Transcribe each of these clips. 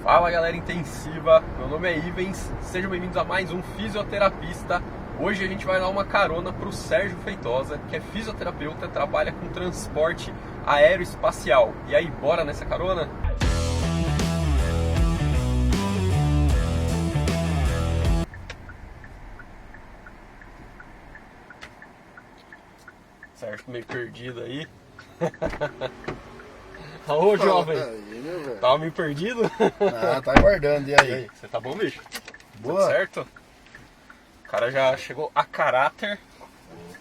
Fala galera intensiva, meu nome é Ivens, sejam bem-vindos a mais um Fisioterapista. Hoje a gente vai dar uma carona para o Sérgio Feitosa, que é fisioterapeuta, trabalha com transporte aeroespacial. E aí, bora nessa carona? Sérgio meio perdido aí. Ô jovem, tava meio perdido? Ah, tá aguardando, e aí? Você tá bom, bicho? Boa. Tudo certo? O cara já chegou a caráter.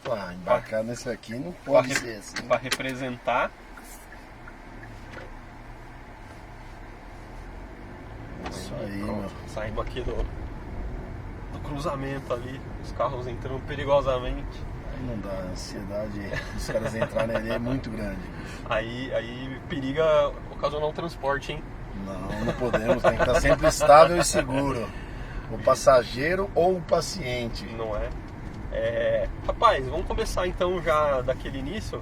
Opa, embarcar nesse aqui não pode ser assim. Pra representar. Isso aí, Pronto, meu. saímos aqui do cruzamento ali, os carros entrando perigosamente. Aí não dá, a ansiedade dos caras entrarem ali é muito grande, bicho. Aí periga ocasionar um transporte, hein? Não podemos, tem que estar sempre estável e seguro. O passageiro ou o paciente. Não é? Rapaz, vamos começar então já daquele início.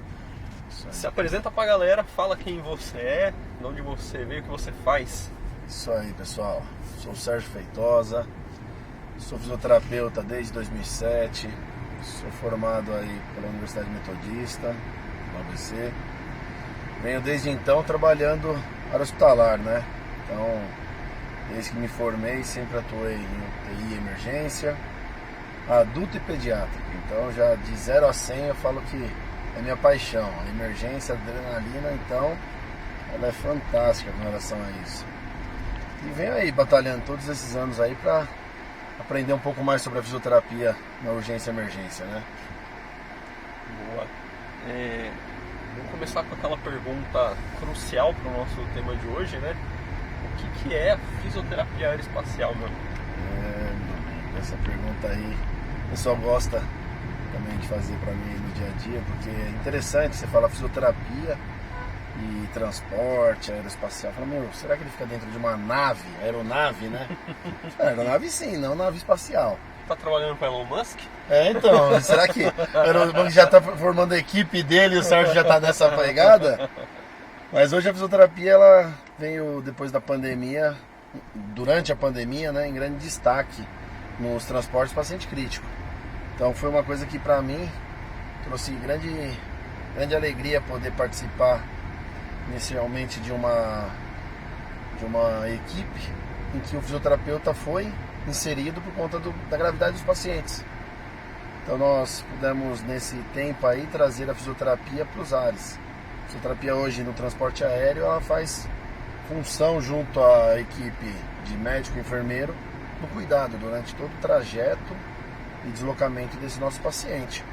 Se apresenta pra galera, fala quem você é, de onde você veio, o que você faz. Isso aí, pessoal. Sou o Sérgio Feitosa, sou fisioterapeuta desde 2007, sou formado aí pela Universidade Metodista, no ABC. Venho desde então trabalhando área hospitalar, né? Então, desde que me formei, sempre atuei em UTI e emergência, adulto e pediátrico. Então, já de 0 a 100 eu falo que é minha paixão. A emergência, a adrenalina, então, ela é fantástica com relação a isso. E venho aí batalhando todos esses anos aí para aprender um pouco mais sobre a fisioterapia na urgência e emergência, né? Boa. Vamos começar com aquela pergunta crucial para o nosso tema de hoje, né? O que é a fisioterapia aeroespacial, mano? Essa pergunta aí o pessoal gosta também de fazer para mim no dia a dia, porque é interessante, você fala fisioterapia e transporte aeroespacial. Fala, meu, será que ele fica dentro de uma nave, aeronave, né? Aeronave sim, não nave espacial. Tá trabalhando com Elon Musk? Então, será que o Elon já tá formando a equipe dele e o Sérgio já tá nessa pegada? Mas hoje a fisioterapia, ela veio depois da pandemia, durante a pandemia, né, em grande destaque nos transportes paciente crítico. Então foi uma coisa que para mim trouxe grande alegria poder participar inicialmente de uma equipe em que o fisioterapeuta foi inserido por conta da gravidade dos pacientes. Então nós pudemos nesse tempo aí trazer a fisioterapia para os ares. A fisioterapia hoje no transporte aéreo, ela faz função junto à equipe de médico e enfermeiro no cuidado durante todo o trajeto e deslocamento desse nosso paciente.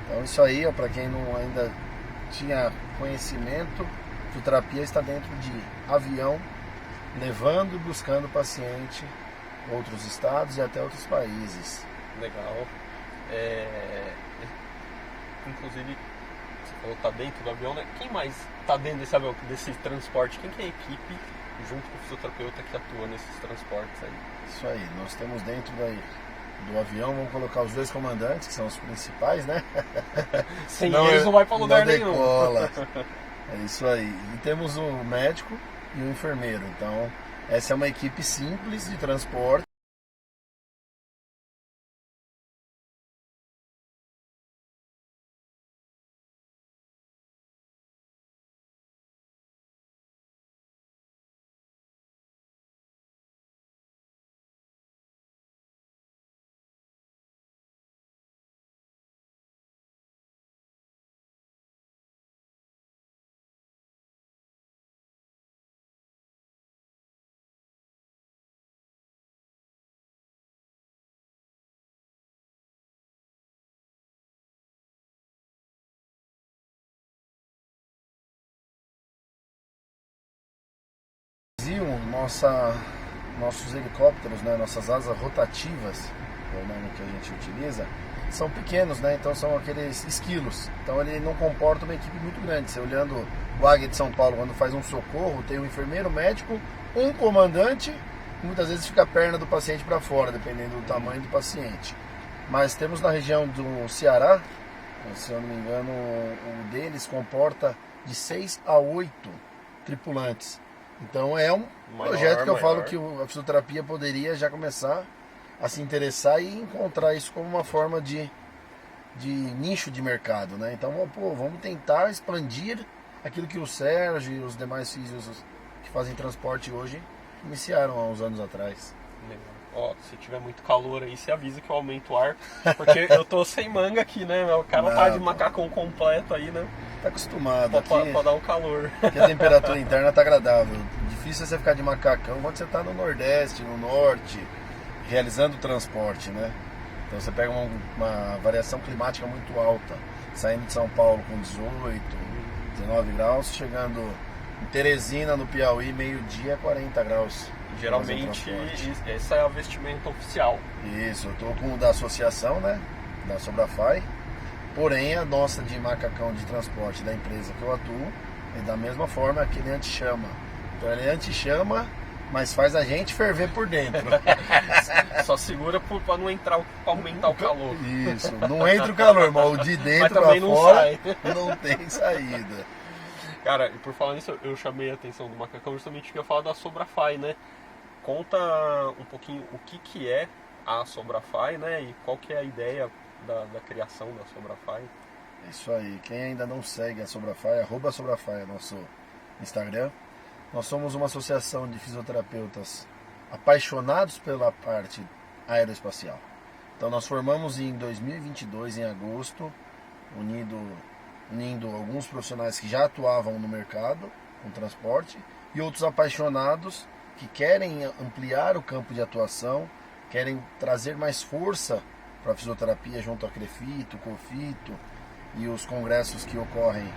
Então isso aí, para quem não ainda tinha conhecimento, a fisioterapia está dentro de avião, levando e buscando o paciente em outros estados e até outros países. Legal. Inclusive, você falou que tá dentro do avião, né? Quem mais tá dentro desse avião, desse transporte? Quem que é a equipe junto com o fisioterapeuta que atua nesses transportes aí? Isso aí, nós temos dentro do avião, vamos colocar os dois comandantes, que são os principais, né? Sem eles não vai para lugar nenhum. Decola. É isso aí. E temos o médico e o enfermeiro. Então, essa é uma equipe simples de transporte. Nossos helicópteros, né, nossas asas rotativas, é o nome que a gente utiliza, são pequenos, né, então são aqueles esquilos. Então ele não comporta uma equipe muito grande. Você olhando o Águia de São Paulo, quando faz um socorro, tem um enfermeiro, médico, um comandante, muitas vezes fica a perna do paciente para fora, dependendo do tamanho do paciente. Mas temos na região do Ceará, se eu não me engano, o deles comporta de 6 a 8 tripulantes. Então é um projeto que eu falo que a fisioterapia poderia já começar a se interessar e encontrar isso como uma forma de nicho de mercado, né? Então, vamos tentar expandir aquilo que o Sérgio e os demais físios que fazem transporte hoje iniciaram há uns anos atrás. Ó, se tiver muito calor aí, você avisa que eu aumento o ar, porque eu tô sem manga aqui, né? O cara não tá de macacão completo aí, né? Tá acostumado aqui. Pra dar um calor. Porque a temperatura interna tá agradável. Difícil é você ficar de macacão quando você tá no Nordeste, no Norte, realizando o transporte, né? Então você pega uma variação climática muito alta, saindo de São Paulo com 18, 19 graus, chegando em Teresina, no Piauí, meio-dia, 40 graus. Geralmente essa é a vestimenta oficial. Isso, eu tô com o da associação, né? Da Sobrafai. Porém, a nossa de macacão de transporte da empresa que eu atuo é da mesma forma aquele anti-chama. Então ele é anti-chama, mas faz a gente ferver por dentro. Só segura pra não entrar, pra aumentar o calor. Isso, não entra o calor, mas o de dentro pra fora não tem saída. Cara, e por falar nisso, eu chamei a atenção do macacão justamente porque eu falo da Sobrafai, né? Conta um pouquinho o que é a Sobrafai, né? E qual que é a ideia da criação da Sobrafai. É isso aí, quem ainda não segue a Sobrafai, @Sobrafai é nosso Instagram. Nós somos uma associação de fisioterapeutas apaixonados pela parte aeroespacial. Então nós formamos em 2022, em agosto, unindo alguns profissionais que já atuavam no mercado com transporte e outros apaixonados que querem ampliar o campo de atuação, querem trazer mais força para a fisioterapia junto à CREFITO, COFITO e os congressos que ocorrem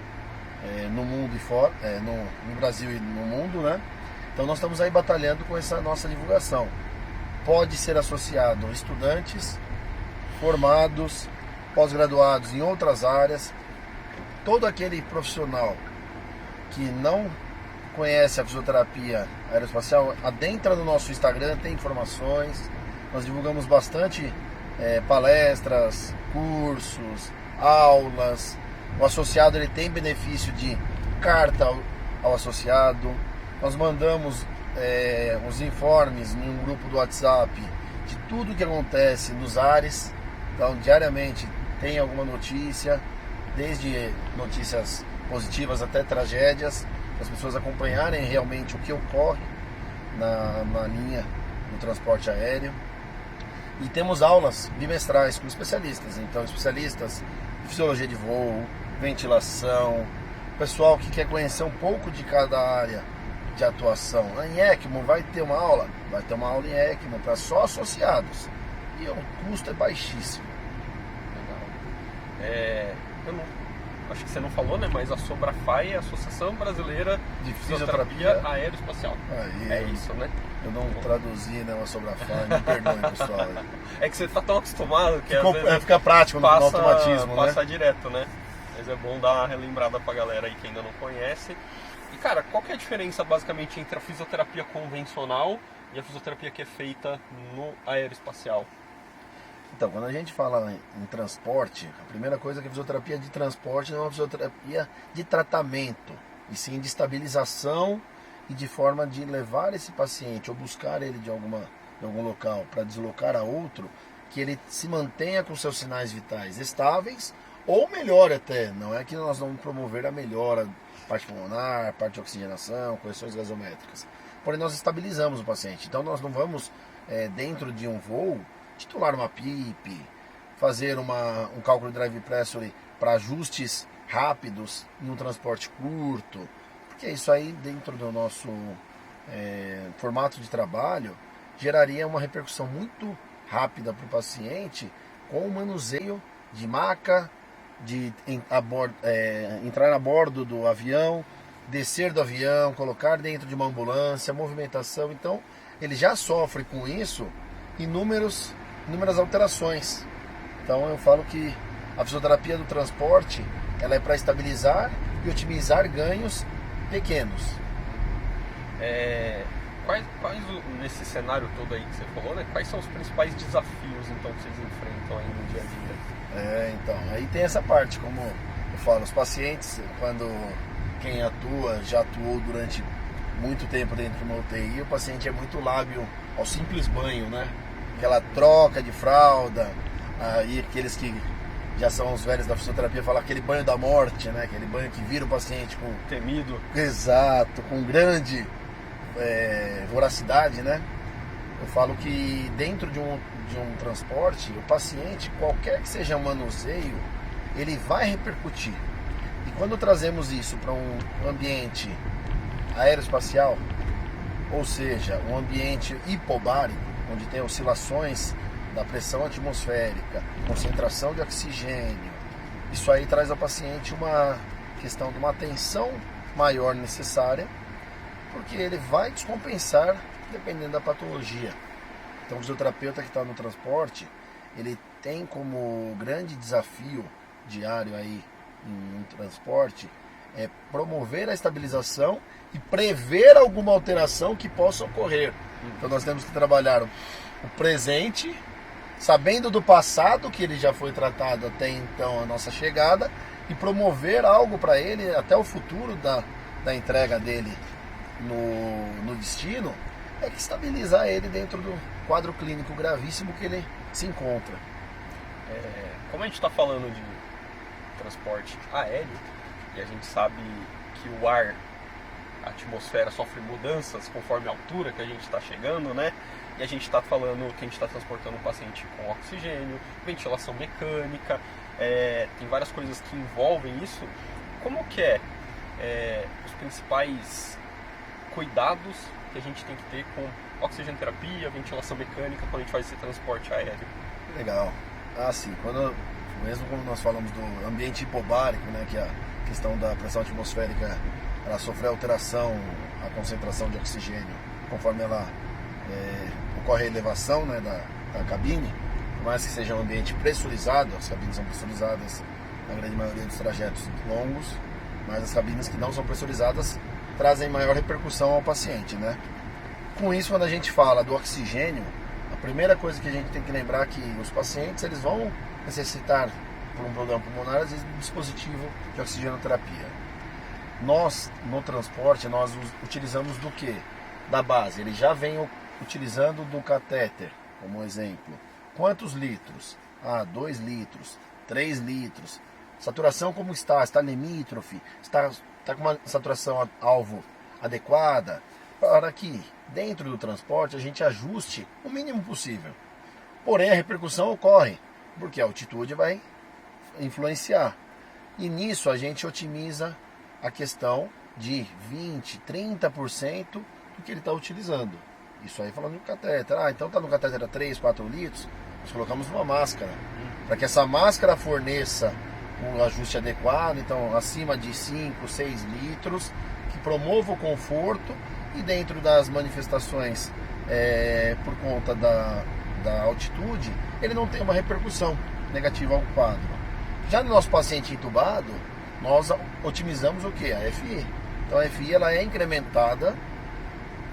no mundo e fora, no Brasil e no mundo, né? Então nós estamos aí batalhando com essa nossa divulgação. Pode ser associado a estudantes, formados, pós-graduados em outras áreas, todo aquele profissional que não conhece a fisioterapia aeroespacial, adentra no nosso Instagram, tem informações, nós divulgamos bastante palestras, cursos, aulas. O associado ele tem benefício de carta ao associado. Nós mandamos os informes em um grupo do WhatsApp de tudo que acontece nos ares. Então diariamente tem alguma notícia, desde notícias positivas até tragédias, para as pessoas acompanharem realmente o que ocorre na linha do transporte aéreo. E temos aulas bimestrais com especialistas, então especialistas de fisiologia de voo, ventilação, pessoal que quer conhecer um pouco de cada área de atuação. Em ECMO vai ter uma aula? Vai ter uma aula em ECMO para só associados. E o custo é baixíssimo. Legal. Acho que você não falou, né? Mas a Sobrafai é a Associação Brasileira de Fisioterapia Aeroespacial. É isso, né? Eu não traduzi, né, uma Sobrafai, me perdoe, pessoal. É que você tá tão acostumado que fica prático no automatismo, né? Passa direto, né? Mas é bom dar uma relembrada pra galera aí que ainda não conhece. E cara, qual que é a diferença basicamente entre a fisioterapia convencional e a fisioterapia que é feita no aeroespacial? Então, quando a gente fala em transporte, a primeira coisa é que a fisioterapia de transporte não é uma fisioterapia de tratamento, e sim de estabilização e de forma de levar esse paciente ou buscar ele de algum local para deslocar a outro, que ele se mantenha com seus sinais vitais estáveis ou melhore até. Não é que nós vamos promover a melhora, parte pulmonar, parte de oxigenação, correções gasométricas. Porém, nós estabilizamos o paciente. Então, nós não vamos, dentro de um voo, titular uma PIP, fazer um cálculo de drive pressure para ajustes rápidos em um transporte curto, porque isso aí dentro do nosso formato de trabalho geraria uma repercussão muito rápida para o paciente com o manuseio de maca, de entrar a bordo do avião, descer do avião, colocar dentro de uma ambulância, movimentação. Então ele já sofre com isso inúmeras alterações. Então eu falo que a fisioterapia do transporte ela é para estabilizar e otimizar ganhos pequenos. Quais nesse cenário todo aí que você falou, né? Quais são os principais desafios então que vocês enfrentam aí no dia a dia? Então, aí tem essa parte, como eu falo, os pacientes, quando quem atua já atuou durante muito tempo dentro de uma UTI, o paciente é muito lábil ao simples banho, né? Aquela troca de fralda, e aqueles que já são os velhos da fisioterapia falam aquele banho da morte, né? Aquele banho que vira o paciente com... Temido. Exato, com grande voracidade, né? Eu falo que dentro de um transporte, o paciente, qualquer que seja o manuseio, ele vai repercutir. E quando trazemos isso para um ambiente aeroespacial, ou seja, um ambiente hipobárico, onde tem oscilações da pressão atmosférica, concentração de oxigênio, isso aí traz ao paciente uma questão de uma atenção maior necessária, porque ele vai descompensar dependendo da patologia. Então o fisioterapeuta que está no transporte, ele tem como grande desafio diário aí em um transporte promover a estabilização e prever alguma alteração que possa ocorrer. Então nós temos que trabalhar o presente, sabendo do passado que ele já foi tratado até então a nossa chegada, e promover algo para ele até o futuro da entrega dele no destino, que estabilizar ele dentro do quadro clínico gravíssimo que ele se encontra. Como a gente está falando de transporte aéreo, e a gente sabe que o ar, a atmosfera sofre mudanças conforme a altura que a gente está chegando, né? E a gente está falando que a gente está transportando um paciente com oxigênio, ventilação mecânica, tem várias coisas que envolvem isso. Como que os principais cuidados que a gente tem que ter com oxigenoterapia, ventilação mecânica quando a gente faz esse transporte aéreo? Legal. Sim, mesmo quando nós falamos do ambiente hipobárico, né, que a questão da pressão atmosférica, ela sofre alteração, a concentração de oxigênio, conforme ela ocorre a elevação, né, da cabine, por mais que seja um ambiente pressurizado, as cabines são pressurizadas na grande maioria dos trajetos longos, mas as cabines que não são pressurizadas trazem maior repercussão ao paciente, né? Com isso, quando a gente fala do oxigênio, a primeira coisa que a gente tem que lembrar é que os pacientes eles vão necessitar, por um problema pulmonar, às vezes, de um dispositivo de oxigenoterapia. Nós, no transporte, nós utilizamos do que? Da base. Ele já vem utilizando do catéter, como exemplo. Quantos litros? 2 litros, 3 litros. Saturação como está? Está limítrofe? Está com uma saturação alvo adequada? Para que dentro do transporte a gente ajuste o mínimo possível. Porém a repercussão ocorre, porque a altitude vai influenciar. E nisso a gente otimiza a questão de 20%, 30% do que ele está utilizando. Isso aí falando do catéter. Então está no catéter a 3, 4 litros, nós colocamos uma máscara. Para que essa máscara forneça um ajuste adequado, então acima de 5, 6 litros, que promova o conforto e dentro das manifestações por conta da altitude, ele não tem uma repercussão negativa ao quadro. Já no nosso paciente entubado, nós otimizamos o que? A FI. Então a FI ela é incrementada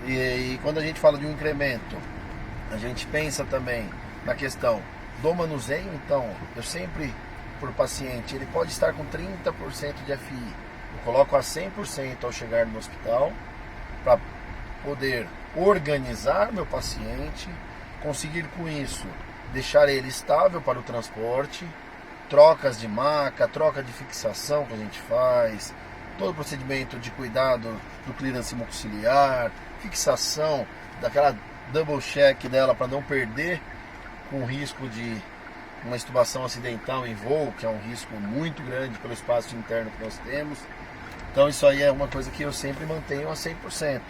e quando a gente fala de um incremento, a gente pensa também na questão do manuseio. Então eu sempre, por paciente, ele pode estar com 30% de FI. Eu coloco a 100% ao chegar no hospital para poder organizar meu paciente, conseguir com isso deixar ele estável para o transporte, trocas de maca, troca de fixação que a gente faz, todo o procedimento de cuidado do clearance mucociliar, fixação daquela double check dela para não perder, com risco de uma extubação acidental em voo, que é um risco muito grande pelo espaço interno que nós temos. Então isso aí é uma coisa que eu sempre mantenho a 100%.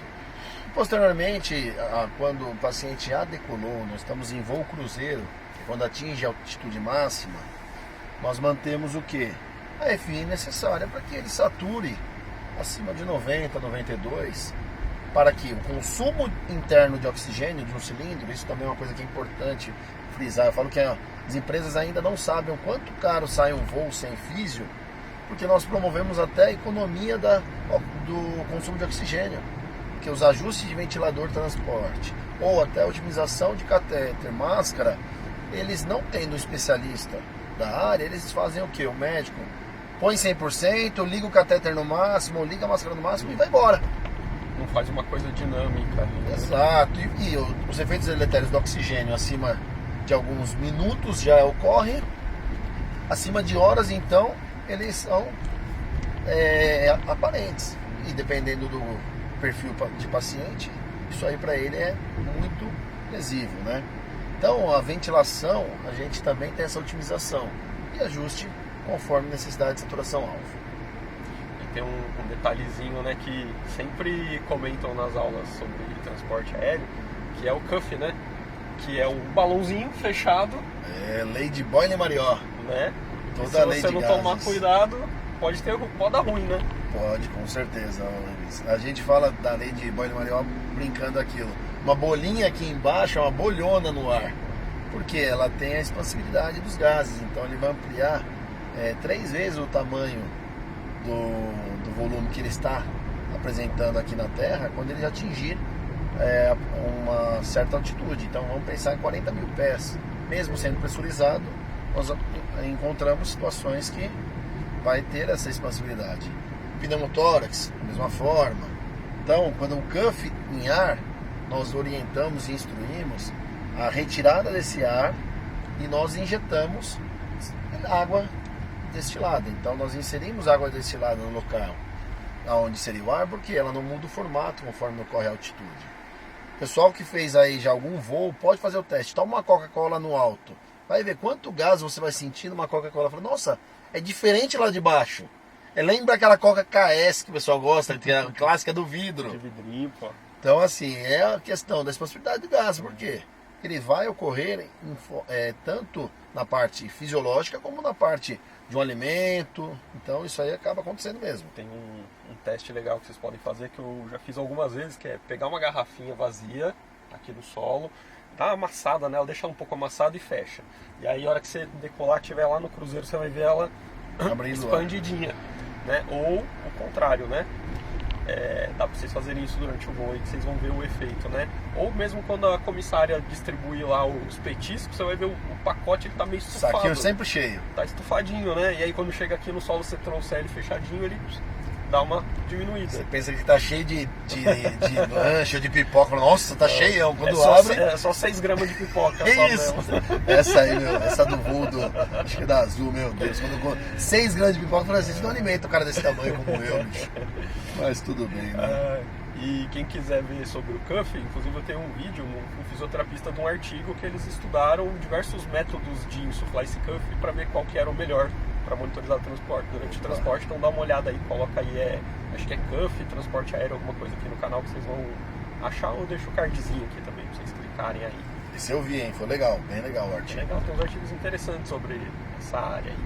Posteriormente, quando o paciente já decolou, nós estamos em voo cruzeiro, quando atinge a altitude máxima, nós mantemos o que? A FI necessária para que ele sature acima de 90, 92, para que o consumo interno de oxigênio de um cilindro, isso também é uma coisa que é importante frisar. Eu falo que as empresas ainda não sabem o quanto caro sai um voo sem físio, porque nós promovemos até a economia do consumo de oxigênio, que os ajustes de ventilador transporte, ou até a otimização de catéter, máscara, eles não tendo um especialista da área, eles fazem o que? O médico põe 100%, liga o catéter no máximo, ou liga a máscara no máximo e vai embora. não faz uma coisa dinâmica ali, né? Exato. E os efeitos deletérios do oxigênio acima de alguns minutos já ocorrem. Acima de horas, então, eles são aparentes. E dependendo do perfil de paciente, isso aí para ele é muito lesivo, né? Então, a ventilação, a gente também tem essa otimização e ajuste conforme necessidade de saturação-alvo. E tem um detalhezinho, né, que sempre comentam nas aulas sobre transporte aéreo, que é o cuff, né? Que é um balãozinho fechado. É, lei de Boyle-Mariot. Né? Toda se a lei você de não gases. tomar cuidado, pode dar ruim, né? Pode, com certeza. A gente fala da lei de Boyle-Mariot brincando aquilo. Uma bolinha aqui embaixo é uma bolhona no ar. Porque ela tem a expansibilidade dos gases. Então ele vai ampliar 3 vezes o tamanho do volume que ele está apresentando aqui na Terra quando ele atingir uma certa altitude. Então vamos pensar em 40 mil pés. Mesmo sendo pressurizado, nós encontramos situações que vai ter essa expansibilidade. Pneumotórax, da mesma forma. Então, quando o cuff em ar, nós orientamos e instruímos a retirada desse ar e nós injetamos água destilada. Então, nós inserimos água destilada no local onde seria o ar, porque ela não muda o formato conforme ocorre a altitude. Pessoal que fez aí já algum voo, pode fazer o teste. Toma uma Coca-Cola no alto. Vai ver quanto gás você vai sentir numa Coca-Cola. Fala, nossa, é diferente lá de baixo. Lembra aquela Coca KS que o pessoal gosta, que é a clássica do vidro. De vidrinho, pô. Então, assim, é a questão da expansibilidade do gás. Por quê? Ele vai ocorrer tanto na parte fisiológica como na parte de um alimento. Então, isso aí acaba acontecendo mesmo. Tem um teste legal que vocês podem fazer, que eu já fiz algumas vezes, que é pegar uma garrafinha vazia aqui no solo, dá uma amassada nela, deixa ela um pouco amassada e fecha. E aí, a hora que você decolar, estiver lá no cruzeiro, você vai ver ela expandidinha, né? Ou o contrário, né? Dá pra vocês fazerem isso durante o voo aí, que vocês vão ver o efeito, né? Ou mesmo quando a comissária distribui lá os petiscos, você vai ver o pacote, ele tá meio estufado. Saquinho sempre cheio. Tá estufadinho, né? E aí quando chega aqui no solo, você trouxer ele fechadinho, ele dá uma diminuída. Você pensa que tá cheio de lanche ou de pipoca. Nossa, tá cheião. Quando abre... É só 6 gramas de pipoca. Que só isso? mesmo. Essa aí, meu, essa do voo, acho que é da Azul, meu Deus. 6 gramas de pipoca, eu falei assim, não alimenta o cara desse tamanho como eu, bicho. Mas tudo bem, né? E quem quiser ver sobre o cuff, inclusive eu tenho um vídeo, um fisioterapista de um artigo que eles estudaram diversos métodos de insuflar esse cuff para ver qual que era o melhor para monitorizar o transporte durante o transporte. Então dá uma olhada aí, coloca aí, acho que é cuff, transporte aéreo, alguma coisa aqui no canal que vocês vão achar, ou deixo o cardzinho aqui também para vocês clicarem aí. Esse eu vi, hein? Foi legal, bem legal o artigo. Legal, tem uns artigos interessantes sobre essa área aí.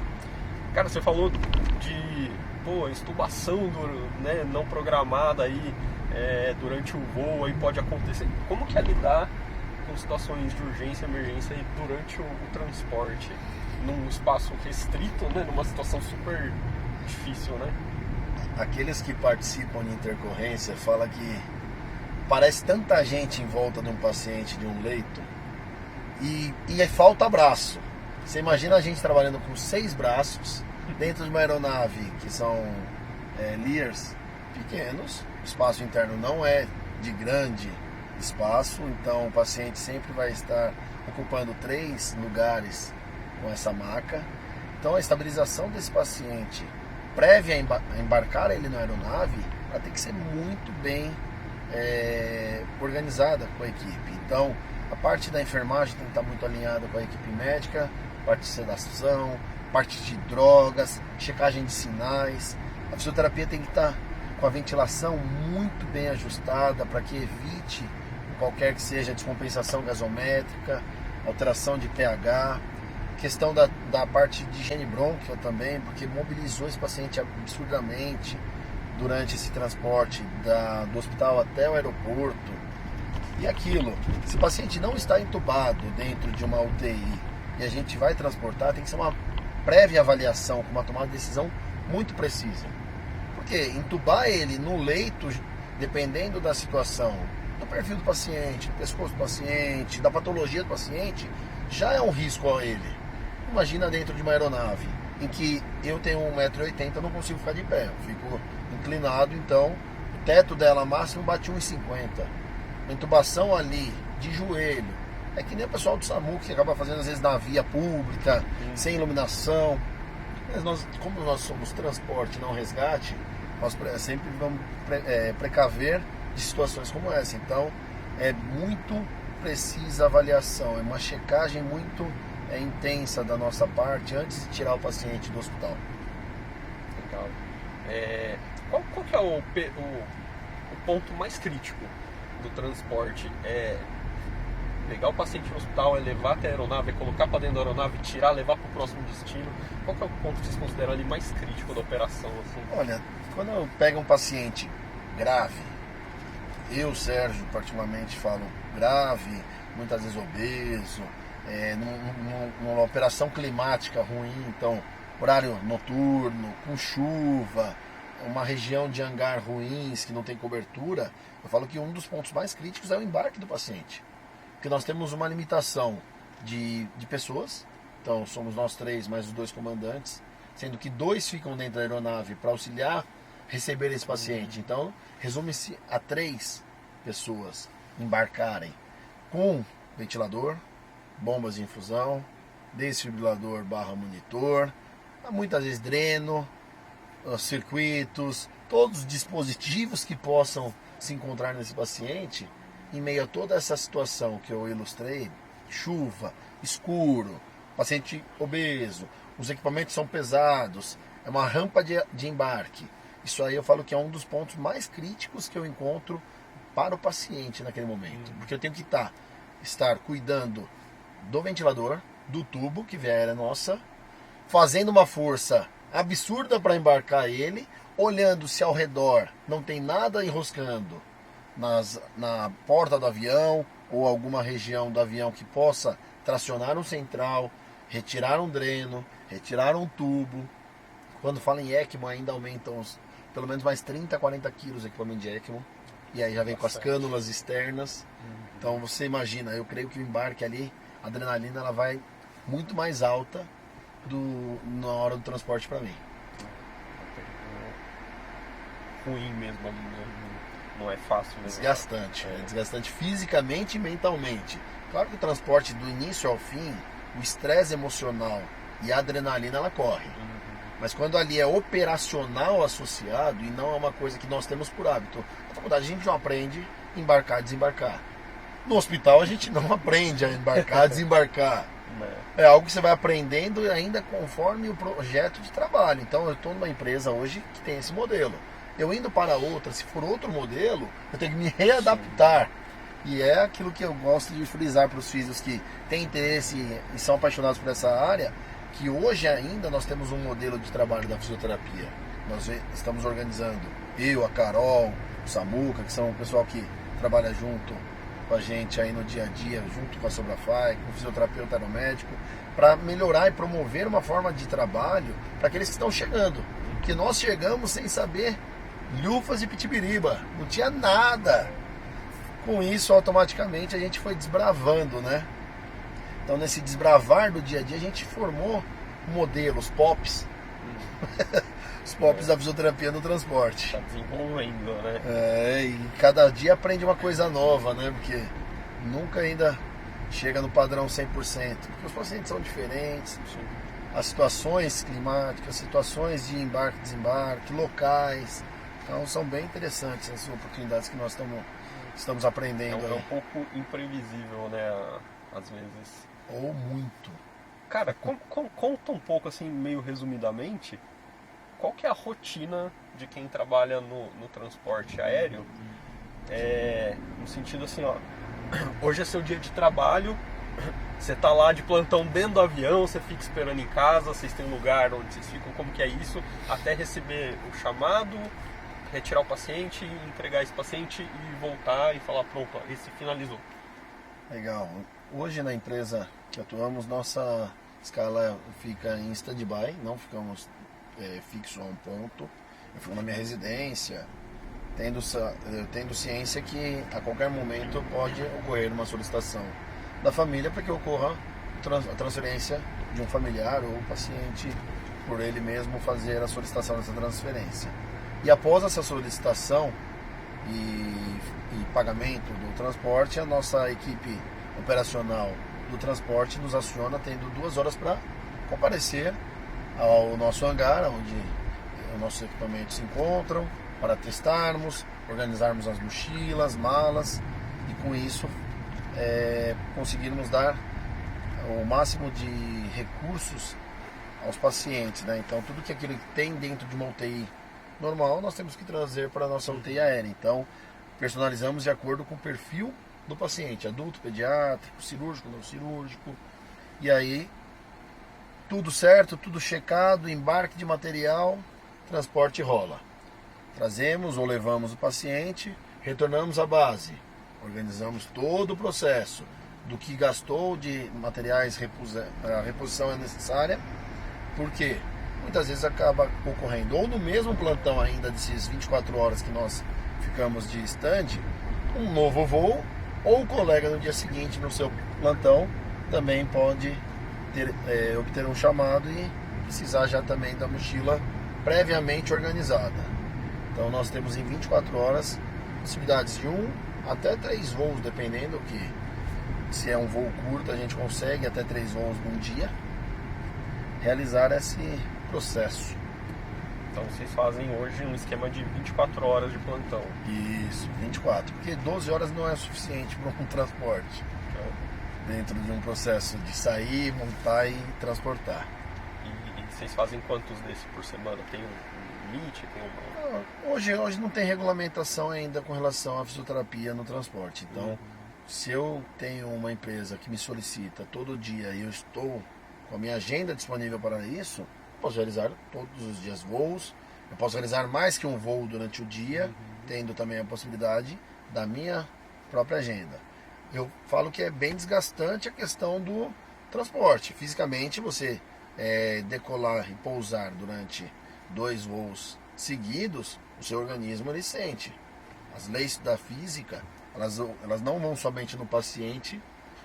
Cara, você falou de extubação né, não programada aí durante o voo, aí pode acontecer. Como que é lidar com situações de urgência e emergência aí durante o transporte? Num espaço restrito, né, numa situação super difícil, né? Aqueles que participam de intercorrência falam que parece tanta gente em volta de um paciente de um leito e falta braço. Você imagina a gente trabalhando com 6 braços dentro de uma aeronave que são Lears pequenos, o espaço interno não é de grande espaço, então o paciente sempre vai estar ocupando 3 lugares com essa maca. Então a estabilização desse paciente prévia a embarcar ele na aeronave, ela tem que ser muito bem organizada com a equipe. Então a parte da enfermagem tem que estar muito alinhada com a equipe médica, parte de sedação, parte de drogas, checagem de sinais. A fisioterapia tem que estar com a ventilação muito bem ajustada para que evite qualquer que seja descompensação gasométrica, alteração de pH, questão da parte de higiene brônquia também, porque mobilizou esse paciente absurdamente durante esse transporte do hospital até o aeroporto. E aquilo, se o paciente não está entubado dentro de uma UTI e a gente vai transportar, tem que ser uma prévia avaliação, com uma tomada de decisão muito precisa. Porque entubar ele no leito, dependendo da situação, do perfil do paciente, do pescoço do paciente, da patologia do paciente, já é um risco a ele. Imagina dentro de uma aeronave, em que eu tenho 1,80 m, eu não consigo ficar de pé, eu fico inclinado, então teto dela máximo bate 1,50. Uma intubação ali, de joelho, é que nem o pessoal do SAMU que acaba fazendo às vezes na via pública, sem iluminação. Mas nós, como nós somos transporte, não resgate, nós sempre vamos precaver de situações como essa. Então, é muito precisa a avaliação, é uma checagem muito intensa da nossa parte antes de tirar o paciente do hospital. Legal. Qual que é o ponto mais crítico do transporte? É pegar o paciente no hospital, é levar até a aeronave, é colocar para dentro da aeronave, tirar, levar para o próximo destino? Qual que é o ponto que vocês consideram ali mais crítico da operação? Assim? Olha, quando eu pego um paciente grave, eu, Sérgio, particularmente falo grave, muitas vezes obeso, numa operação climática ruim, então horário noturno, com chuva, uma região de hangar ruins que não tem cobertura, eu falo que um dos pontos mais críticos é o embarque do paciente. Porque nós temos uma limitação de pessoas, então somos nós 3 mais os 2 comandantes, sendo que 2 ficam dentro da aeronave para auxiliar receber esse paciente. Então resume-se a 3 pessoas embarcarem com ventilador, bombas de infusão, desfibrilador / monitor, muitas vezes dreno, circuitos, todos os dispositivos que possam se encontrar nesse paciente em meio a toda essa situação que eu ilustrei, chuva, escuro, paciente obeso, os equipamentos são pesados, é uma rampa de embarque. Isso aí eu falo que é um dos pontos mais críticos que eu encontro para o paciente naquele momento, porque eu tenho que estar cuidando do ventilador, do tubo que vier nossa, fazendo uma força absurda para embarcar ele, olhando se ao redor não tem nada enroscando na porta do avião ou alguma região do avião que possa tracionar um central, retirar um dreno, retirar um tubo. Quando fala em ECMO ainda aumentam pelo menos mais 30, 40 quilos o equipamento de ECMO. E aí já vem com as cânulas externas. Então você imagina, eu creio que o embarque ali, a adrenalina ela vai muito mais alta na hora do transporte para mim. Ruim mesmo ali, né? Não é fácil mesmo. Desgastante, é desgastante fisicamente e mentalmente. Claro que o transporte do início ao fim, o estresse emocional e a adrenalina ela corre. Mas quando ali é operacional associado e não é uma coisa que nós temos por hábito. Na faculdade a gente não aprende a embarcar e desembarcar. No hospital a gente não aprende a embarcar e desembarcar. É algo que você vai aprendendo ainda conforme o projeto de trabalho. Então eu estou numa empresa hoje que tem esse modelo. Eu indo para outra, se for outro modelo, eu tenho que me readaptar. E é aquilo que eu gosto de frisar para os físicos que têm interesse e são apaixonados por essa área, que hoje ainda nós temos um modelo de trabalho da fisioterapia. Nós estamos organizando, eu, a Carol, o Samuca, que são o pessoal que trabalha junto com a gente aí no dia a dia, junto com a Sobrafai, com o fisioterapeuta aeromédico, para melhorar e promover uma forma de trabalho para aqueles que estão chegando. Porque nós chegamos sem saber lufas e pitibiriba, não tinha nada. Com isso, automaticamente, a gente foi desbravando, né? Então, nesse desbravar do dia a dia, a gente formou modelos, POPs. Os POPs da fisioterapia no transporte. Está desenvolvendo, né? E cada dia aprende uma coisa nova, né? Porque nunca ainda chega no padrão 100%. Porque os pacientes são diferentes. Sim. As situações climáticas, situações de embarque e desembarque, locais. Então, são bem interessantes as oportunidades que nós estamos aprendendo. É um pouco imprevisível, né? Às vezes. Ou muito. Cara, conta um pouco, assim, meio resumidamente, qual que é a rotina de quem trabalha no transporte aéreo? No sentido assim, ó, hoje é seu dia de trabalho, você tá lá de plantão dentro do avião, você fica esperando em casa, vocês têm um lugar onde vocês ficam, como que é isso, até receber o chamado, retirar o paciente, entregar esse paciente e voltar e falar, pronto, ó, esse finalizou. Legal. Hoje na empresa que atuamos, nossa escala fica em stand-by, não ficamos fixo a um ponto. Eu fico na minha residência, tendo ciência que a qualquer momento pode ocorrer uma solicitação da família para que ocorra a transferência de um familiar ou paciente por ele mesmo fazer a solicitação dessa transferência. E após essa solicitação, e pagamento do transporte, a nossa equipe operacional do transporte nos aciona tendo 2 horas para comparecer ao nosso hangar, onde os nossos equipamentos se encontram, para testarmos, organizarmos as mochilas, malas e com isso conseguirmos dar o máximo de recursos aos pacientes, né? Então tudo que aquilo que tem dentro de uma UTI normal, nós temos que trazer para a nossa UTI aérea. Então personalizamos de acordo com o perfil do paciente, adulto, pediátrico, cirúrgico, não cirúrgico. E aí tudo certo, tudo checado, embarque de material, transporte rola. Trazemos ou levamos o paciente, retornamos à base, organizamos todo o processo do que gastou de materiais, a reposição é necessária, porque muitas vezes acaba ocorrendo ou no mesmo plantão ainda desses 24 horas que nós ficamos de stand, um novo voo, ou o colega no dia seguinte no seu plantão também pode obter um chamado e precisar já também da mochila previamente organizada. Então nós temos em 24 horas possibilidades de 1 até 3 voos, dependendo que se é um voo curto, a gente consegue até 3 voos num dia realizar esse processo. Então vocês fazem hoje um esquema de 24 horas de plantão. Isso, 24, porque 12 horas não é suficiente para um transporte. Dentro de um processo de sair, montar e transportar. E vocês fazem quantos desses por semana? Tem um limite? Hoje não tem regulamentação ainda com relação à fisioterapia no transporte. Então, se eu tenho uma empresa que me solicita todo dia e eu estou com a minha agenda disponível para isso, eu posso realizar todos os dias voos. Eu posso realizar mais que um voo durante o dia, tendo também a possibilidade da minha própria agenda. Eu falo que é bem desgastante a questão do transporte. Fisicamente, você decolar e pousar durante 2 voos seguidos, o seu organismo ele sente. As leis da física, elas não vão somente no paciente,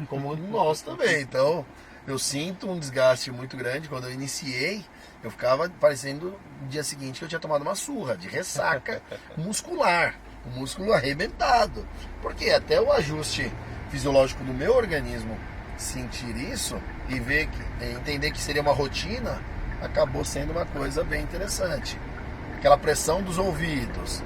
como nós também. Então, eu sinto um desgaste muito grande. Quando eu iniciei, eu ficava parecendo no dia seguinte que eu tinha tomado uma surra de ressaca muscular, o músculo arrebentado. Porque até o ajuste fisiológico do meu organismo sentir isso e entender que seria uma rotina, acabou sendo uma coisa bem interessante. Aquela pressão dos ouvidos,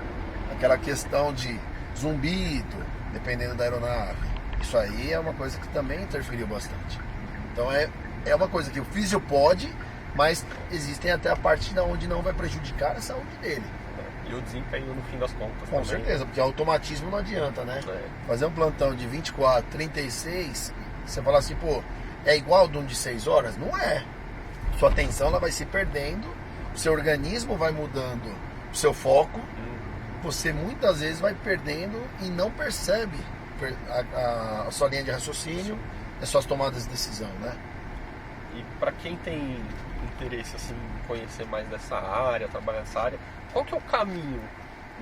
aquela questão de zumbido, dependendo da aeronave, isso aí é uma coisa que também interferiu bastante. Então é uma coisa que o físio pode, mas existem até a parte de onde não vai prejudicar a saúde dele. E o desempenho no fim das contas. Com certeza, porque automatismo não adianta, né? Fazer um plantão de 24, 36, você fala assim, pô, é igual de um de 6 horas? Não é. Sua atenção ela vai se perdendo, o seu organismo vai mudando o seu foco, você muitas vezes vai perdendo e não percebe a sua linha de raciocínio, as suas tomadas de decisão, né? E para quem tem interesse assim, em conhecer mais dessa área, trabalhar nessa área, qual que é o caminho,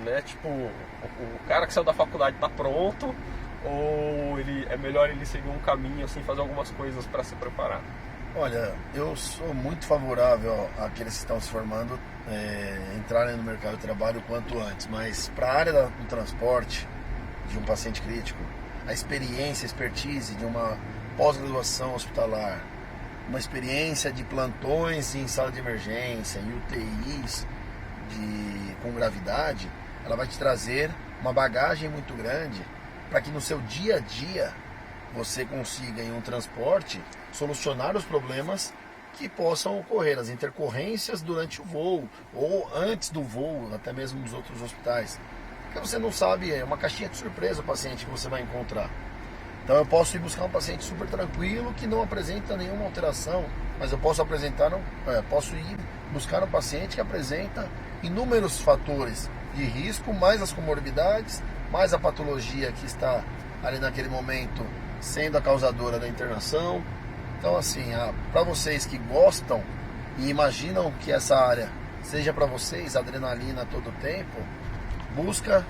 né? Tipo, o cara que saiu da faculdade está pronto ou é melhor ele seguir um caminho, assim, fazer algumas coisas para se preparar? Olha, eu sou muito favorável àqueles que estão se formando entrarem no mercado de trabalho o quanto antes, mas para a área do transporte de um paciente crítico, a experiência, a expertise de uma pós-graduação hospitalar, uma experiência de plantões em sala de emergência, em UTIs com gravidade, ela vai te trazer uma bagagem muito grande para que no seu dia a dia você consiga em um transporte solucionar os problemas que possam ocorrer, as intercorrências durante o voo ou antes do voo, até mesmo nos outros hospitais. Porque você não sabe, é uma caixinha de surpresa o paciente que você vai encontrar. Então eu posso ir buscar um paciente super tranquilo que não apresenta nenhuma alteração, mas eu posso posso ir buscar um paciente que apresenta inúmeros fatores de risco, mais as comorbidades, mais a patologia que está ali naquele momento sendo a causadora da internação. Então assim, para vocês que gostam e imaginam que essa área seja para vocês, adrenalina a todo tempo, busca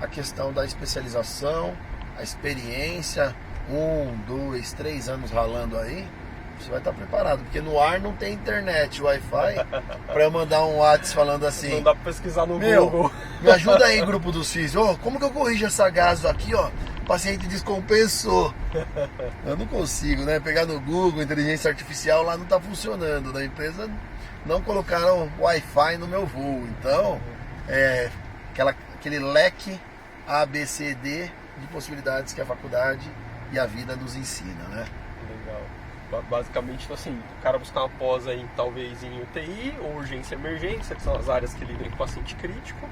a questão da especialização, a experiência, 1, 2, 3 anos ralando aí, você vai estar preparado, porque no ar não tem internet, Wi-Fi, para eu mandar um WhatsApp falando assim... Não dá pra pesquisar no Meu, Google. me ajuda aí, grupo dos físicos. Como que eu corrijo essa gaso aqui, ó? O paciente descompensou. Eu não consigo, né? Pegar no Google, inteligência artificial, lá não tá funcionando. Na empresa não colocaram Wi-Fi no meu voo. Então, aquele leque A, B, C, D de possibilidades que a faculdade e a vida nos ensina, né? Legal. Basicamente, então, assim, o cara buscar uma pós aí, talvez em UTI ou urgência e emergência, que são as áreas que lidam com paciente crítico,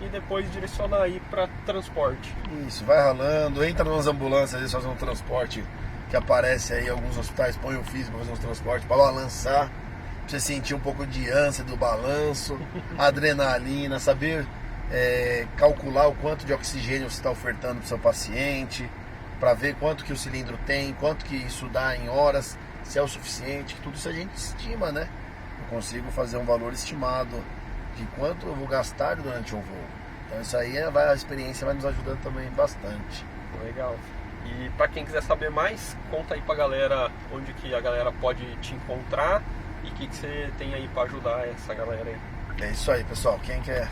e depois direcionar aí para transporte. Isso, vai ralando, entra nas ambulâncias, às vezes fazer um transporte que aparece aí, alguns hospitais põem o físico para fazer uns transportes, para balançar, pra você sentir um pouco de ânsia do balanço, adrenalina, saber calcular o quanto de oxigênio você está ofertando para o seu paciente, para ver quanto que o cilindro tem, quanto que isso dá em horas, se é o suficiente, que tudo isso a gente estima, né? Eu consigo fazer um valor estimado de quanto eu vou gastar durante um voo. Então isso aí, a experiência vai nos ajudando também bastante. Legal. E para quem quiser saber mais, conta aí pra galera onde que a galera pode te encontrar e o que você tem aí para ajudar essa galera aí. É isso aí, pessoal. Quem quer